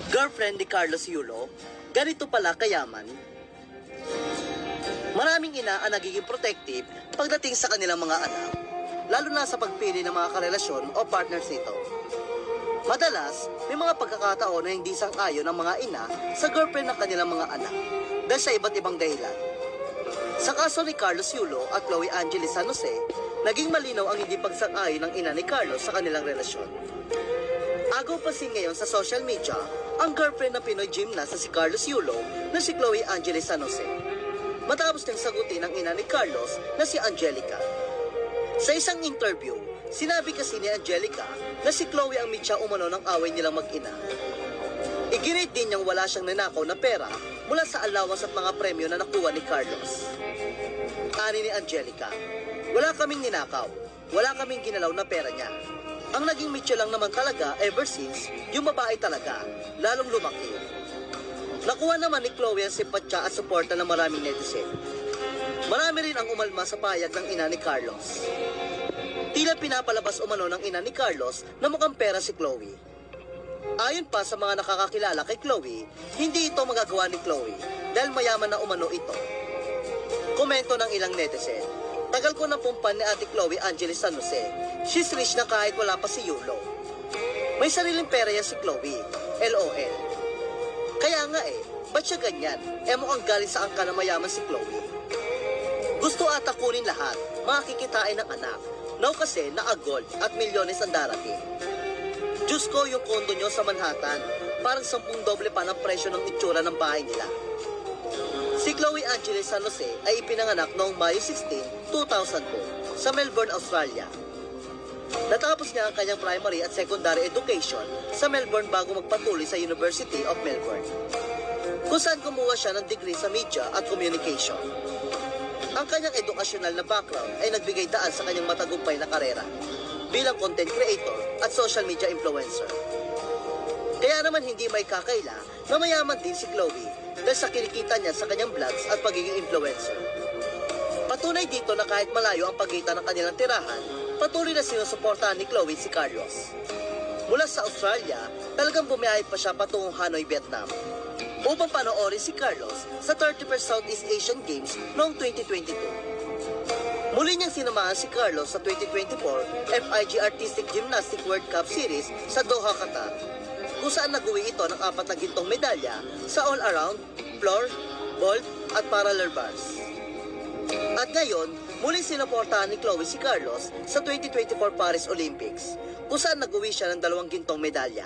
Girlfriend ni Carlos Yulo, ganito pala kayaman. Maraming ina ang nagiging protective pagdating sa kanilang mga anak, lalo na sa pagpili ng mga karelasyon o partners nito. Madalas, may mga pagkakataon na hindi sang-ayon ng mga ina sa girlfriend ng kanilang mga anak dahil sa iba't ibang dahilan. Sa kaso ni Carlos Yulo at Chloe Angeles San Jose, naging malinaw ang hindi pagsang-ayon ng ina ni Carlos sa kanilang relasyon. Agaw pa ngayon sa social media ang girlfriend ng Pinoy gymnast na si Carlos Yulo na si Chloe Angeles San Jose, matapos niyang sagutin ang ina ni Carlos na si Angelica. Sa isang interview, sinabi kasi ni Angelica na si Chloe ang mitya umano ng away nilang mag-ina. Iginit din niyang wala siyang nanakaw na pera mula sa allowance at mga premyo na nakuha ni Carlos. Ani ni Angelica, wala kaming ninakaw, wala kaming ginalaw na pera niya. Ang naging mitya lang naman talaga ever since yung babae talaga, lalong lumaki. Nakuha naman ni Chloe ang simpatya at suporta ng maraming netizen. Marami rin ang umalma sa payag ng ina ni Carlos. Tila pinapalabas umano ng ina ni Carlos na mukhang pera si Chloe. Ayon pa sa mga nakakakilala kay Chloe, hindi ito magagawa ni Chloe dahil mayaman na umano ito. Komento ng ilang netizen, tagal ko na pumpan ni ate Chloe Angeles San Jose. She's rich na kahit wala pa si Yulo. May sariling pera yan si Chloe, LOL. Kaya nga ba't siya ganyan? Mukhang galing sa angka na mayaman si Chloe. Gusto ata kunin lahat, makikitain ng anak. Now kasi naka-gold at milyones ang darating. Diyos ko, yung kondo nyo sa Manhattan, parang 10 doble pa ng presyo ng itsura ng bahay nila. Si Chloe Angeles San Jose ay ipinanganak noong Mayo 16, 2002 sa Melbourne, Australia. Natapos niya ang kanyang primary at secondary education sa Melbourne bago magpatuloy sa University of Melbourne, kung saan kumuha siya ng degree sa media at communication. Ang kanyang edukasyonal na background ay nagbigay daan sa kanyang matagumpay na karera bilang content creator at social media influencer. Kaya naman hindi may kakaila na mayaman din si Chloe dahil sa kinikita niya sa kanyang vlogs at pagiging influencer. Patunay dito na kahit malayo ang pagitan ng kanilang tirahan, patuloy na sinusuportahan ni Chloe si Carlos. Mula sa Australia, talagang bumiyahe pa siya patungong Hanoi, Vietnam, upang panoorin si Carlos sa 31st Southeast Asian Games noong 2022. Muli niyang sinamahan si Carlos sa 2024 FIG Artistic Gymnastic World Cup Series sa Doha, Qatar, kung saan nag-uwi ito ng 4 na gintong medalya sa all-around, floor, vault at parallel bars. At ngayon, muling sinuportahan ni Chloe si Carlos sa 2024 Paris Olympics, kung saan nag-uwi siya ng 2 gintong medalya.